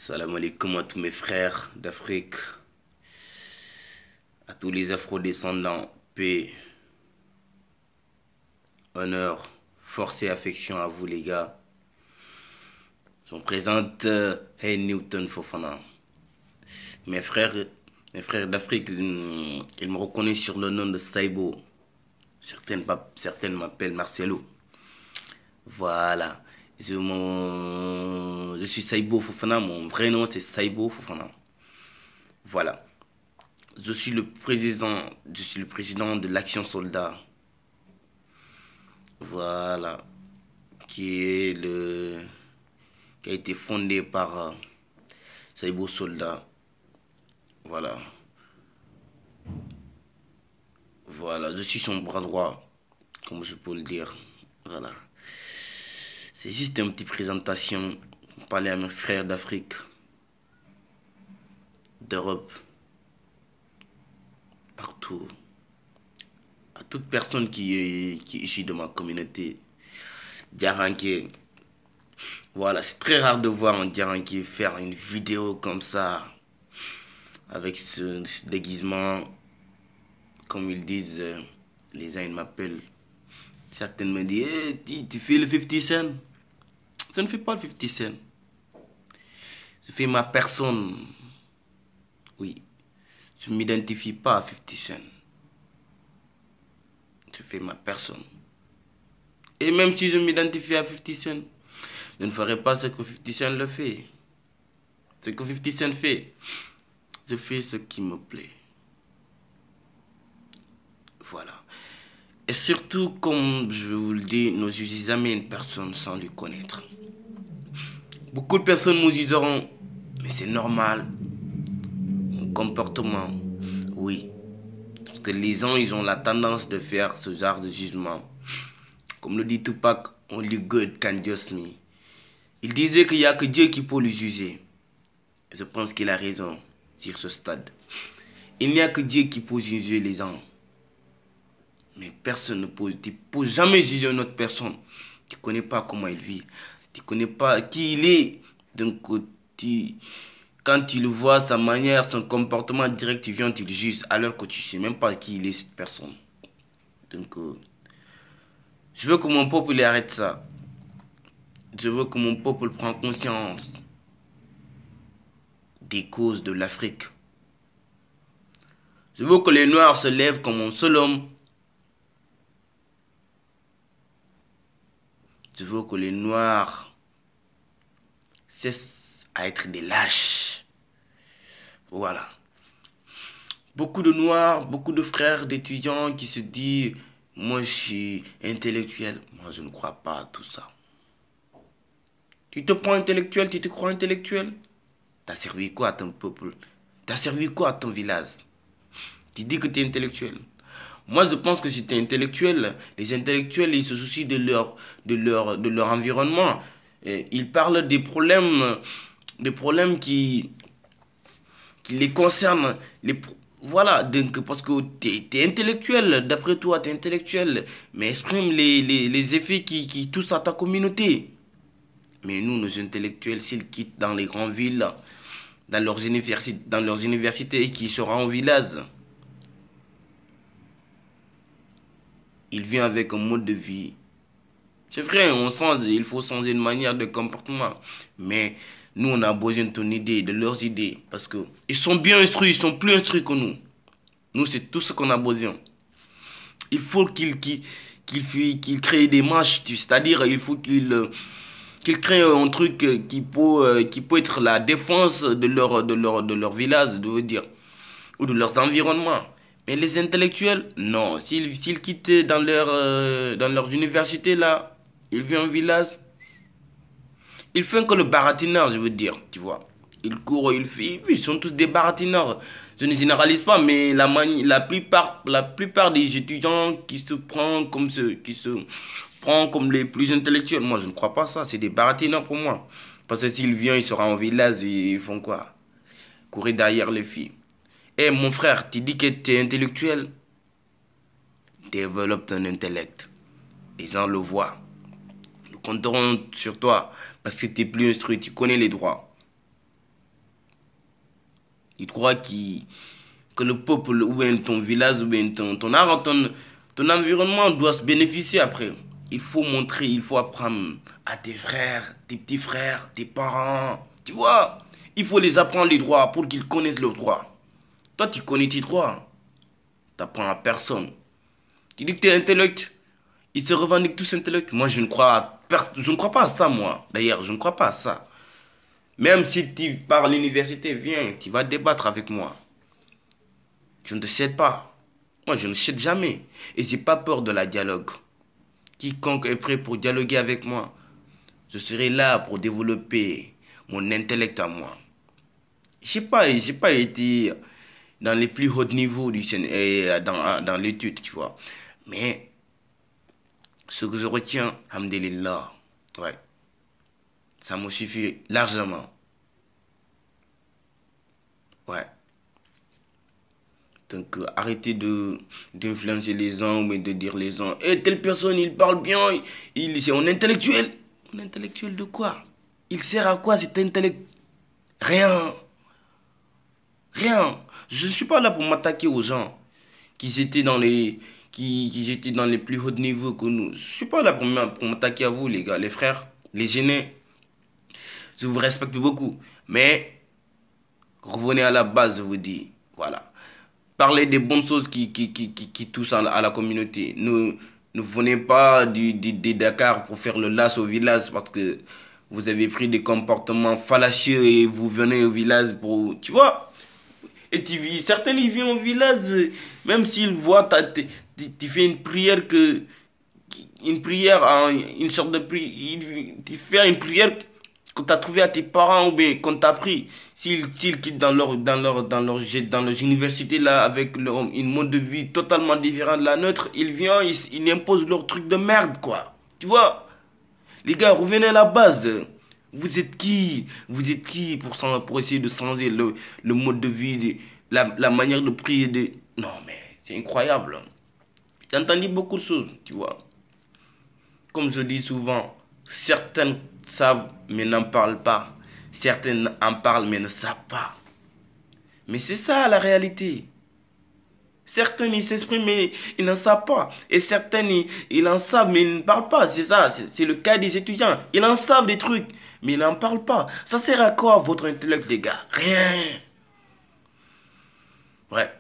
Salam alaikum à tous mes frères d'Afrique, à tous les afro-descendants, paix, honneur, force et affection à vous les gars. Je vous présente Hey Newton Fofana. Mes frères, mes frères d'Afrique, ils me reconnaissent sur le nom de Saibo. Certaines m'appellent Marcelo. Voilà. Je suis Saibo Fofana, mon vrai nom c'est Saibo Fofana. Voilà. Je suis le président de l'Action Soldat. Voilà. Qui a été fondé par Saibo Soldat. Voilà. Voilà. Je suis son bras droit, comme je peux le dire. Voilà. C'est juste une petite présentation pour parler à mes frères d'Afrique, d'Europe, partout. À toute personne qui est issue de ma communauté. Diaranké. Voilà, c'est très rare de voir un Diaranké faire une vidéo comme ça. Avec ce déguisement. Comme ils disent, les uns ils m'appellent. Certains me disent, hey, tu fais le 50 Cent. Je ne fais pas le 50 Cent. Je fais ma personne. Oui. Je ne m'identifie pas à 50 Cent. Je fais ma personne. Et même si je m'identifie à 50 Cent, je ne ferai pas ce que 50 Cent le fait. Ce que 50 Cent fait, je fais ce qui me plaît. Voilà. Et surtout, comme je vous le dis, ne jugez jamais une personne sans lui connaître. Beaucoup de personnes nous diront, mais c'est normal, mon comportement. Oui. Parce que les gens, ils ont la tendance de faire ce genre de jugement. Comme le dit Tupac, only God can judge me. Il disait qu'il n'y a que Dieu qui peut le juger. Et je pense qu'il a raison sur ce stade. Il n'y a que Dieu qui peut juger les gens. Mais personne ne peut, tu ne peux jamais juger une autre personne. Tu ne connais pas comment il vit. Tu ne connais pas qui il est. Donc, quand tu le vois, sa manière, son comportement direct, tu viens, tu le juges. Alors que tu ne sais même pas qui il est, cette personne. Donc, je veux que mon peuple arrête ça. Je veux que mon peuple prenne conscience des causes de l'Afrique. Je veux que les Noirs se lèvent comme un seul homme. Je veux que les Noirs cessent à être des lâches. Voilà. Beaucoup de Noirs, beaucoup de frères d'étudiants qui se disent « Moi, je suis intellectuel. » Moi, je ne crois pas à tout ça. Tu te prends intellectuel, tu te crois intellectuel? T'as servi quoi à ton peuple? T'as servi quoi à ton village? Tu dis que tu es intellectuel. Moi, je pense que si tu es intellectuel, les intellectuels, ils se soucient de leur environnement. Et ils parlent des problèmes qui les concernent. Voilà, donc, parce que tu es intellectuel, d'après toi, tu es intellectuel, mais exprime les effets qui touchent à ta communauté. Mais nous, nos intellectuels, s'ils quittent dans les grandes villes, dans leurs universités et qui seront en village, il vient avec un mode de vie. C'est vrai, il faut changer de manière de comportement. Mais nous, on a besoin de ton idée, de leurs idées. Parce qu'ils sont bien instruits, ils sont plus instruits que nous. Nous, c'est tout ce qu'on a besoin. Il faut qu'ils créent des marches, c'est-à-dire il faut qu'ils créent un truc qui peut être la défense de leur village, je veux dire, ou de leurs environnements. Mais les intellectuels, non. S'ils quittent dans leurs universités, là, ils vivent en village, ils font que le baratineur, je veux dire, tu vois. Ils courent, ils sont tous des baratineurs. Je ne généralise pas, mais la plupart des étudiants qui se prennent comme les plus intellectuels, moi je ne crois pas ça, c'est des baratineurs pour moi. Parce que s'ils viennent, ils seront en village et ils font quoi? Courir derrière les filles. Eh mon frère, tu dis que tu es intellectuel? Développe ton intellect. Les gens le voient. Nous compterons sur toi parce que tu es plus instruit, tu connais les droits. Il croit que le peuple, ou bien ton village, ou bien ton art, ton environnement doit se bénéficier après. Il faut montrer, il faut apprendre à tes frères, tes petits frères, tes parents. Tu vois, il faut les apprendre les droits pour qu'ils connaissent leurs droits. Toi, tu connais tes droits. Tu n'apprends à personne. Tu dis que tu es intellect. Ils se revendiquent tous intellect. Moi, je ne crois pas à ça, moi. D'ailleurs, je ne crois pas à ça. Même si tu pars à l'université, viens, tu vas débattre avec moi. Je ne te cède pas. Moi, je ne cède jamais. Et j'ai pas peur de la dialogue. Quiconque est prêt pour dialoguer avec moi, je serai là pour développer mon intellect à moi. J'ai pas été dans les plus hauts niveaux dans l'étude, tu vois. Mais ce que je retiens, alhamdulillah, ouais, ça me suffit largement. Ouais. Donc, arrêtez d'influencer les gens, mais de dire les gens, eh, telle personne, il parle bien, c'est un intellectuel. Un intellectuel de quoi? Il sert à quoi cet intellect? Rien. Rien. Je ne suis pas là pour m'attaquer aux gens qui étaient dans les plus hauts niveaux que nous. Je ne suis pas là pour m'attaquer à vous, les gars, les frères, les gênés. Je vous respecte beaucoup. Mais revenez à la base, je vous dis. Voilà. Parlez des bonnes choses qui touchent à la communauté. Ne venez pas de Dakar pour faire le las au village parce que vous avez pris des comportements fallacieux et vous venez au village pour... Tu vois? Et certains, ils viennent au village, même s'ils voient, tu fais une prière une sorte de prière, tu fais une prière que tu as trouvé à tes parents ou bien qu'on t'a appris. S'ils quittent dans leurs universités là avec une mode de vie totalement différent de la nôtre, ils viennent, ils imposent leur truc de merde, quoi. Tu vois? Les gars, revenez à la base. Vous êtes qui? Vous êtes qui pour essayer de changer le mode de vie, la manière de prier Non, mais c'est incroyable. J'ai entendu beaucoup de choses, tu vois. Comme je dis souvent, certaines savent mais n'en parlent pas. Certaines en parlent mais ne savent pas. Mais c'est ça la réalité. Certains ils s'expriment mais ils n'en savent pas. Et certains ils en savent mais ils ne parlent pas. C'est ça, c'est le cas des étudiants. Ils en savent des trucs mais ils n'en parlent pas. Ça sert à quoi votre intellect, les gars? Rien. Ouais.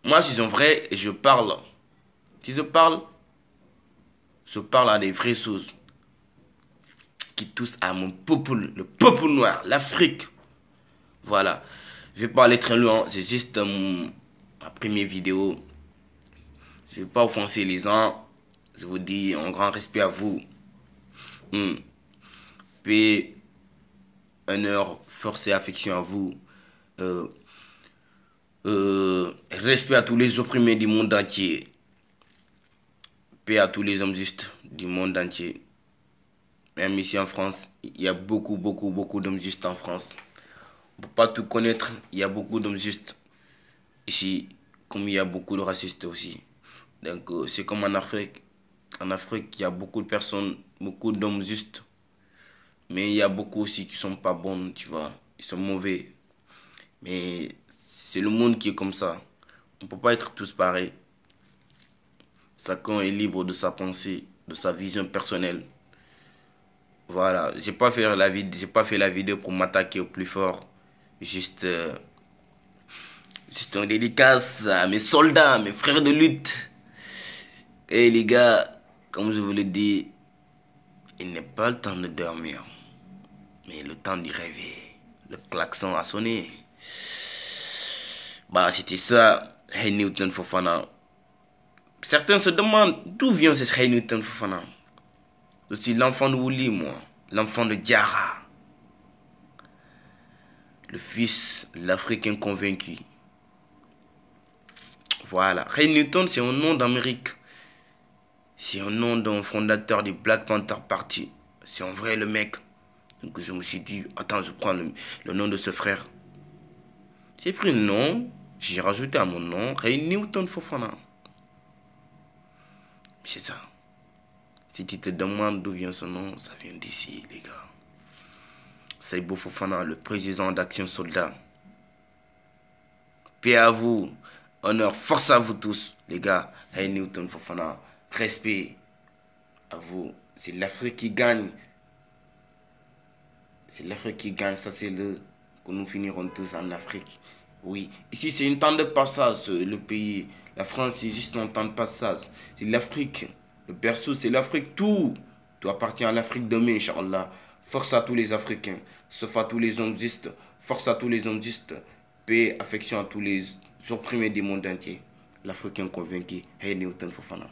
Moi, je suis un vrai et je parle. Si je parle à des vraies choses qui touchent à mon peuple, le peuple noir, l'Afrique. Voilà. Je vais pas aller très loin. C'est juste ma première vidéo. Je vais pas offenser les gens. Je vous dis un grand respect à vous. Paix, honneur, force et affection à vous. Euh, respect à tous les opprimés du monde entier. Paix à tous les hommes justes du monde entier. Même ici en France, il y a beaucoup, beaucoup, beaucoup d'hommes justes en France. On ne peut pas tout connaître, il y a beaucoup d'hommes justes ici, comme il y a beaucoup de racistes aussi. Donc c'est comme en Afrique. En Afrique, il y a beaucoup de personnes, beaucoup d'hommes justes. Mais il y a beaucoup aussi qui sont pas bons, tu vois. Ils sont mauvais. Mais c'est le monde qui est comme ça. On ne peut pas être tous pareils. Chacun est libre de sa pensée, de sa vision personnelle. Voilà, j'ai pas fait la vidéo pour m'attaquer au plus fort. Juste, juste un dédicace à mes soldats, mes frères de lutte. Et les gars, comme je vous le dis, il n'est pas le temps de dormir, mais le temps d'y rêver. Le klaxon a sonné. Bah, c'était ça, Hey Newton Fofana. Certains se demandent d'où vient ce Hey Newton Fofana. Je suis l'enfant de Wuli, moi. L'enfant de Diarra. Le fils de l'Africain convaincu. Voilà. Hey Newton, c'est un nom d'Amérique. C'est un nom d'un fondateur du Black Panther Party. C'est en vrai le mec. Donc je me suis dit, attends, je prends le nom de ce frère. J'ai pris le nom, j'ai rajouté à mon nom Hey Newton Fofana. C'est ça. Si tu te demandes d'où vient ce nom, ça vient d'ici, les gars. Saibo Fofana, le président d'Action Soldat. paix à vous, honneur, force à vous tous, les gars. Hey Newton Fofana, respect à vous. C'est l'Afrique qui gagne. C'est l'Afrique qui gagne, ça c'est le que nous finirons tous en Afrique. Oui, ici c'est une temps de passage, le pays. La France c'est juste un temps de passage. C'est l'Afrique. Le berceau c'est l'Afrique. Tout appartient à l'Afrique demain, Inch'Allah. Force à tous les Africains, sauf à tous les hommes-istes. Force à tous les hommes-istes. Paix, affection à tous les opprimés du monde entier. L'Africain convaincu. Hey Newton Fofana.